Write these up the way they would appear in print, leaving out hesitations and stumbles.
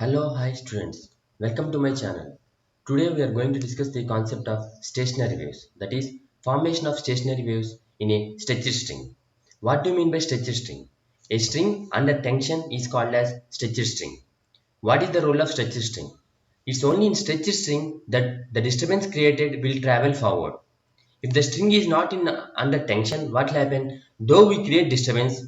Hello, hi students. Welcome to my channel. Today we are going to discuss the concept of stationary waves, that is formation of stationary waves in a stretched string. What do you mean by stretched string? A string under tension is called as stretched string. What is the role of stretched string? It's only in stretched string that the disturbance created will travel forward. If the string is not in under tension, what will happen? Though we create disturbance,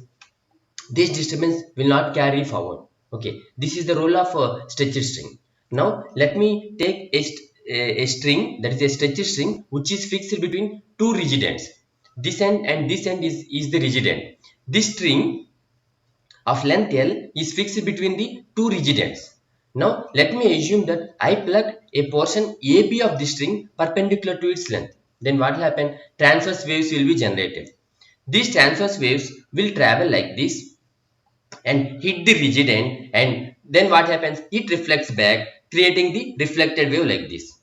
this disturbance will not carry forward. Okay, this is the role of a stretched string. Now let me take a string, that is a stretched string, which is fixed between two rigid ends. This end and this end is the rigid end. This string of length L is fixed between the two rigid ends. Now let me assume that I plug a portion AB of the string perpendicular to its length. Then what will happen? Transverse waves will be generated. These transverse waves will travel like this and hit the rigid end, and then what happens? It reflects back, creating the reflected wave like this.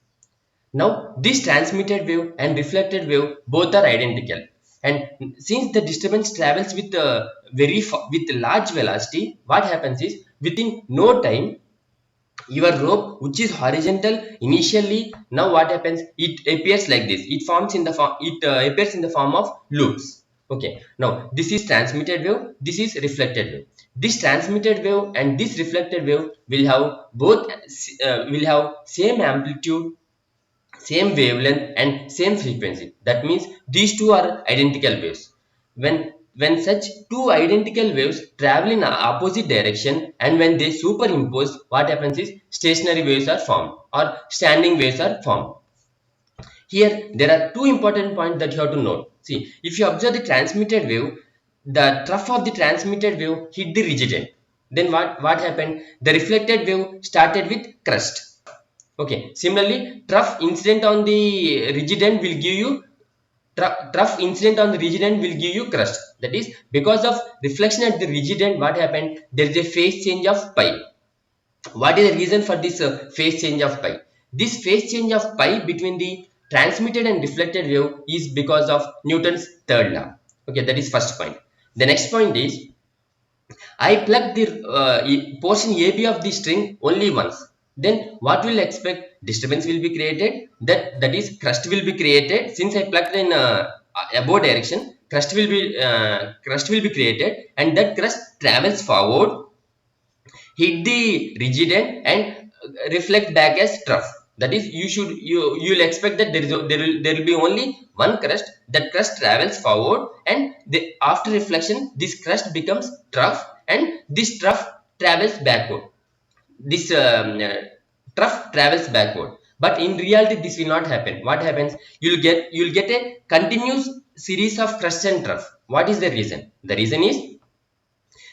Now this transmitted wave and reflected wave both are identical, and since the disturbance travels with with large velocity, what happens is within no time your rope, which is horizontal initially, now what happens? It appears like this. It forms in the form, it appears in the form of loops. Okay, now this is transmitted wave, this is reflected wave. This transmitted wave and this reflected wave will have both will have same amplitude, same wavelength and same frequency. That means these two are identical waves. When such two identical waves travel in opposite direction, and when they superimpose, what happens is stationary waves are formed or standing waves are formed. Here there are two important points that you have to note. See, if you observe the transmitted wave, the trough of the transmitted wave hit the rigid end. Then what happened? The reflected wave started with crest. Okay. Similarly, trough incident on the rigid end will give you trough incident on the rigid end will give you crust. That is because of reflection at the rigid end. What happened? There is a phase change of pi. What is the reason for this phase change of pi? This phase change of pi between the transmitted and reflected wave is because of Newton's third law. Okay, that is first point. The next point is I plug the portion AB of the string only once. Then what will expect? Disturbance will be created. That is crust will be created. Since I plugged in above direction, crust will be created, and that crust travels forward, hit the rigid end, and reflect back as trough. That is, you'll expect that there will be only one crust. That crust travels forward, and after reflection this crust becomes trough, and this trough travels backward. This trough travels backward. But in reality this will not happen. What happens? You'll get a continuous series of crust and trough. What is the reason? The reason is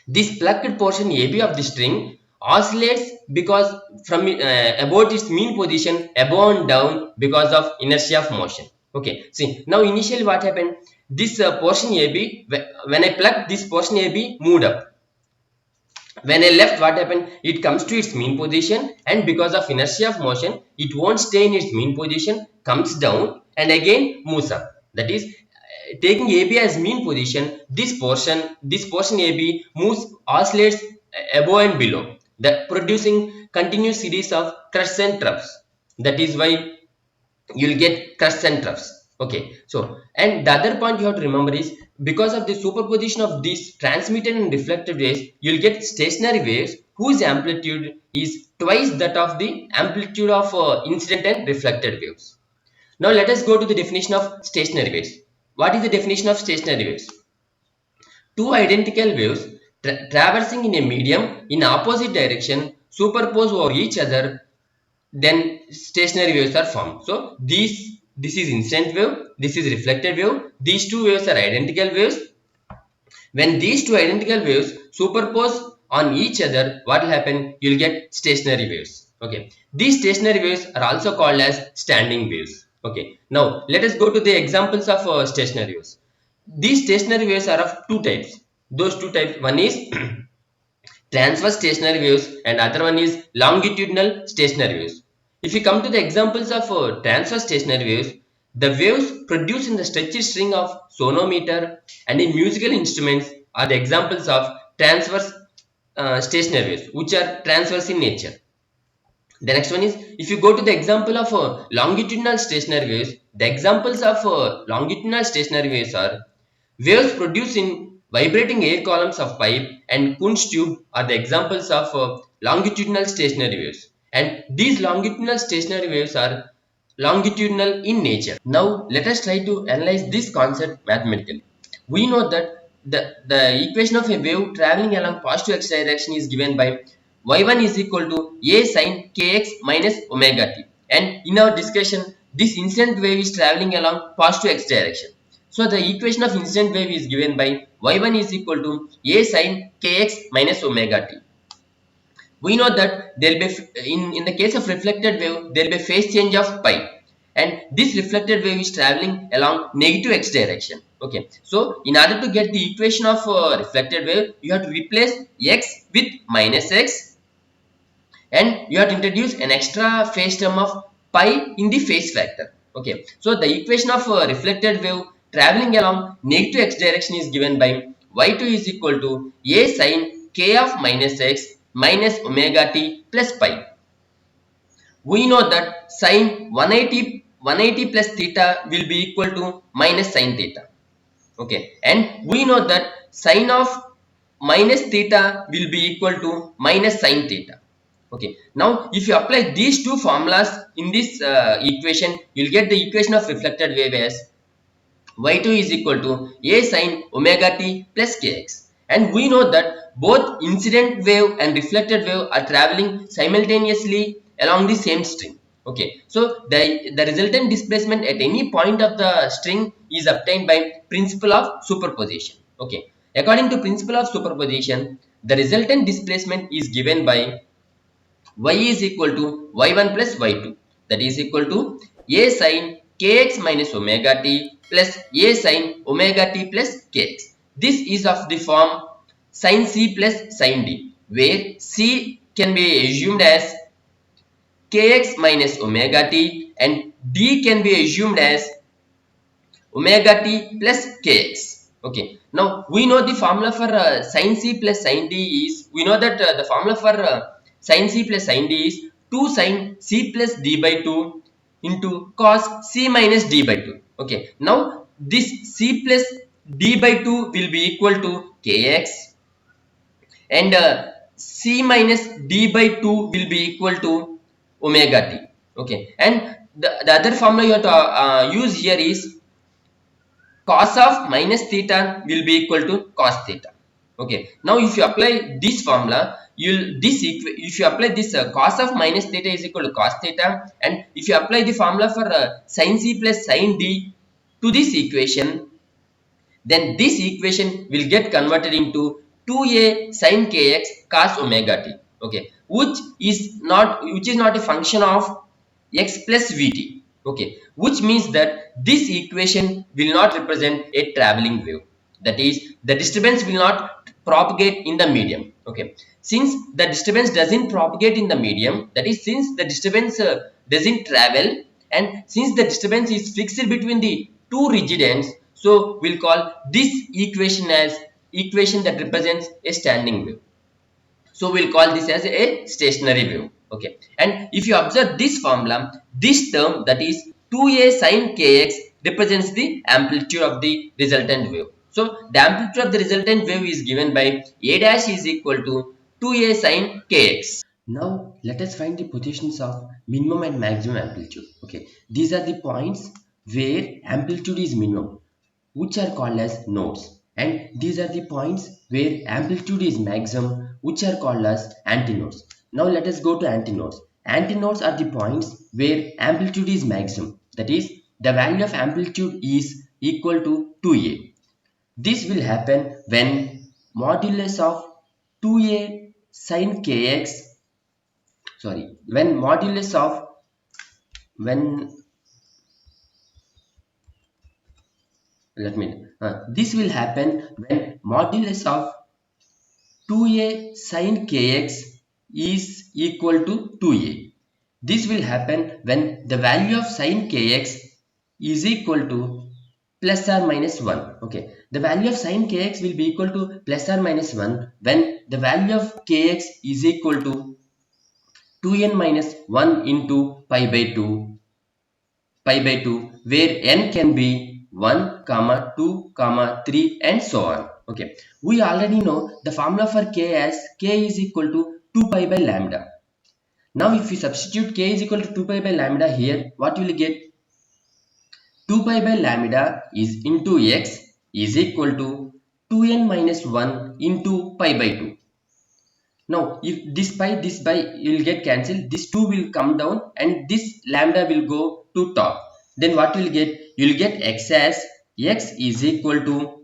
this plucked portion AB of the string oscillates because from about its mean position above and down because of inertia of motion. Okay, see now initially what happened? This portion AB, when I plucked this portion AB, moved up. When I left, what happened? It comes to its mean position, and because of inertia of motion, it won't stay in its mean position, comes down and again moves up. That is, taking AB as mean position, this portion AB moves, oscillates above and below, that producing continuous series of crusts and troughs. That is why you'll get crusts and troughs. Okay, so and the other point you have to remember is because of the superposition of these transmitted and reflected waves, you'll get stationary waves whose amplitude is twice that of the amplitude of incident and reflected waves. Now let us go to the definition of stationary waves. What is the definition of stationary waves? Two identical waves traversing in a medium in opposite direction superpose over each other, then stationary waves are formed. So this is incident wave, this is reflected wave. These two waves are identical waves. When these two identical waves superpose on each other, what will happen? You'll get stationary waves. Okay, these stationary waves are also called as standing waves. Okay, now let us go to the examples of stationary waves. These stationary waves are of two types. Those two types, one is transverse stationary waves and other one is longitudinal stationary waves. If you come to the examples of transverse stationary waves, the waves produced in the stretched string of sonometer and in musical instruments are the examples of transverse stationary waves, which are transverse in nature. The next one is, if you go to the example of longitudinal stationary waves, the examples of longitudinal stationary waves are waves produced in vibrating air columns of pipe and Kunz tube are the examples of longitudinal stationary waves. And these longitudinal stationary waves are longitudinal in nature. Now let us try to analyze this concept mathematically. We know that the equation of a wave traveling along positive x direction is given by y1 is equal to a sin kx minus omega t. And in our discussion, this incident wave is traveling along positive x direction. So the equation of incident wave is given by y1 is equal to a sin kx minus omega t. We know that there will be in the case of reflected wave there will be phase change of pi, and this reflected wave is traveling along negative x direction. Okay, so in order to get the equation of reflected wave, you have to replace x with minus x, and you have to introduce an extra phase term of pi in the phase factor. Okay, so the equation of reflected wave traveling along negative x direction is given by y2 is equal to a sin k of minus x minus omega t plus pi. We know that sin 180 plus theta will be equal to minus sin theta. Okay, and we know that sin of minus theta will be equal to minus sin theta. Okay, now if you apply these two formulas in this equation, you'll get the equation of reflected wave as y2 is equal to a sin omega t plus kx. And we know that both incident wave and reflected wave are traveling simultaneously along the same string. Okay, so the resultant displacement at any point of the string is obtained by principle of superposition. Okay, according to principle of superposition, the resultant displacement is given by y is equal to y1 plus y2, that is equal to a sin kx minus omega t plus a sin omega t plus kx. This is of the form sin c plus sin d, where c can be assumed as kx minus omega t and d can be assumed as omega t plus kx. Okay, now we know the formula for sin c plus sin d is, we know that the formula for sin c plus sin d is 2 sin c plus d by 2 into cos c minus d by 2. Okay, now this c plus d by 2 will be equal to kx, and c minus d by 2 will be equal to omega t. Okay, and the other formula you have to use here is cos of minus theta will be equal to cos theta. Okay, now if you apply this formula, if you apply this cos of minus theta is equal to cos theta, and if you apply the formula for sin c plus sin d to this equation, then this equation will get converted into 2a sin kx cos omega t. Okay, which is not a function of x plus vt. Okay, which means that this equation will not represent a traveling wave, that is the disturbance will not propagate in the medium. Okay, since the disturbance doesn't propagate in the medium, that is since the disturbance doesn't travel, and since the disturbance is fixed between the two rigid ends, so we'll call this equation as equation that represents a standing wave. So we'll call this as a stationary wave. Okay, and if you observe this formula, this term, that is 2a sin kx, represents the amplitude of the resultant wave. So the amplitude of the resultant wave is given by a dash is equal to 2a sin kx. Now let us find the positions of minimum and maximum amplitude. Okay, these are the points where amplitude is minimum, which are called as nodes, and these are the points where amplitude is maximum, which are called as antinodes. Now let us go to antinodes. Antinodes are the points where amplitude is maximum, that is the value of amplitude is equal to 2a. This will happen when modulus of 2a sin kx, when modulus of, when let me this will happen when modulus of 2a sin kx is equal to 2a. This will happen when the value of sin kx is equal to plus or minus 1. Okay, the value of sin kx will be equal to plus or minus 1 when the value of kx is equal to 2n minus 1 into pi by 2, where n can be 1 comma 2 comma 3 and so on. Okay, we already know the formula for k as k is equal to 2 pi by lambda. Now if we substitute k is equal to 2 pi by lambda here, what will you get? 2 pi by lambda is into x is equal to 2n minus 1 into pi by 2. Now if this by will get cancelled, this 2 will come down and this lambda will go to top. Then what will get? You will get x as x is equal to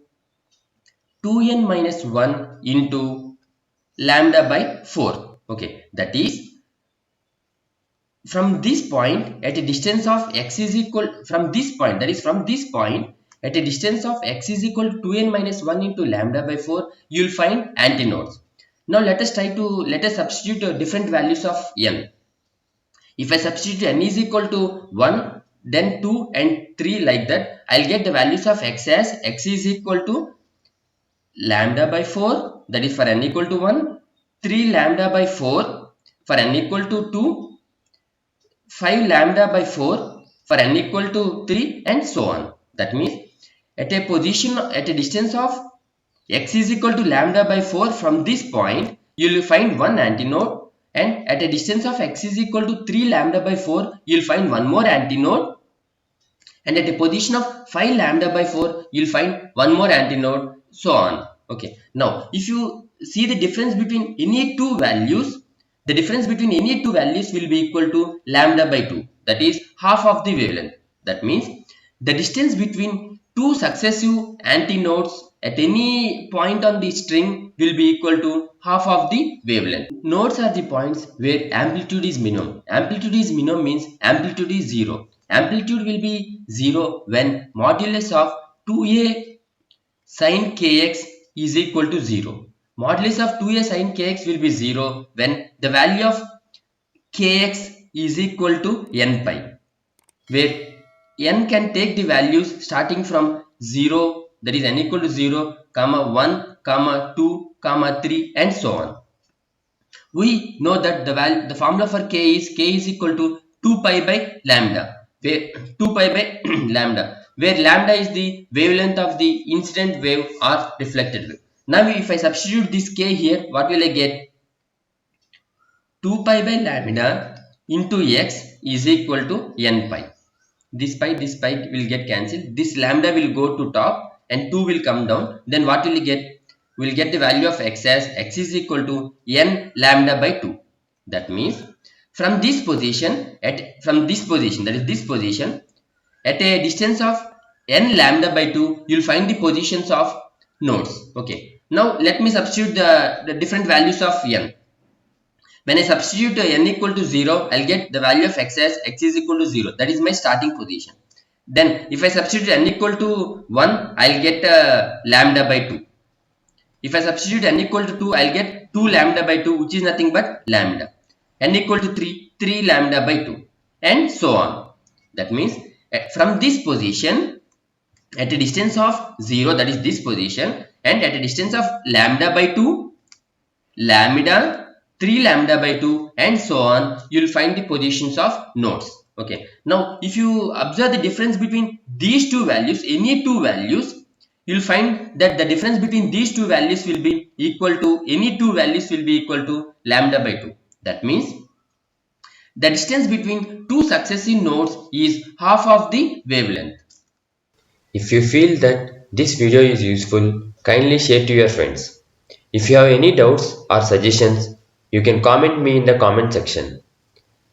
2n minus 1 into lambda by 4. Okay, that is from this point at a distance of x is equal from this point, that is from this point at a distance of x is equal to 2n minus 1 into lambda by 4, you will find antinodes. Now let us substitute different values of n. If I substitute n is equal to 1, then 2 and 3 like that, I'll get the values of x as x is equal to lambda by 4, that is for n equal to 1, 3 lambda by 4 for n equal to 2, 5 lambda by 4 for n equal to 3 and so on. That means at a distance of x is equal to lambda by 4 from this point, you will find one antinode, and at a distance of x is equal to 3 lambda by 4, you will find one more antinode, and at a position of 5 lambda by 4, you will find one more antinode, so on. Okay, now if you see the difference between any two values, the difference between any two values will be equal to lambda by 2, that is half of the wavelength. That means the distance between two successive antinodes at any point on the string will be equal to half of the wavelength. Nodes are the points where amplitude is minimum. Amplitude is minimum means amplitude is 0. Amplitude will be 0 when modulus of 2a sin kx is equal to 0. Modulus of 2a sin kx will be 0 when the value of kx is equal to n pi, where n can take the values starting from 0, that is n equal to 0, comma 1, comma 2, comma 3 and so on. We know that the formula for k is equal to 2 pi by lambda, where 2 pi by lambda, where lambda is the wavelength of the incident wave or reflected wave. Now if I substitute this k here, what will I get? 2 pi by lambda into x is equal to n pi. This pi will get cancelled. This lambda will go to top and 2 will come down. Then what will we get? We will get the value of x as x is equal to n lambda by 2. That means from this position, that is this position, at a distance of n lambda by 2, you will find the positions of nodes. Okay. Now let me substitute the different values of n. When I substitute n equal to 0, I'll get the value of x as x is equal to 0. That is my starting position. Then if I substitute n equal to 1, I'll get lambda by 2. If I substitute n equal to 2, I'll get 2 lambda by 2, which is nothing but lambda. N equal to 3, 3 lambda by 2 and so on. That means from this position at a distance of 0, that is this position, and at a distance of lambda by 2, lambda, 3 lambda by 2 and so on, you will find the positions of nodes. Okay, now if you observe the difference between these two values, any two values, you will find that the difference between these two values will be equal to lambda by 2. That means the distance between two successive nodes is half of the wavelength. If you feel that this video is useful, kindly share to your friends. If you have any doubts or suggestions, you can comment me in the comment section.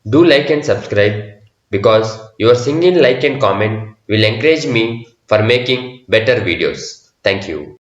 Do like and subscribe, because your single like and comment will encourage me for making better videos. Thank you.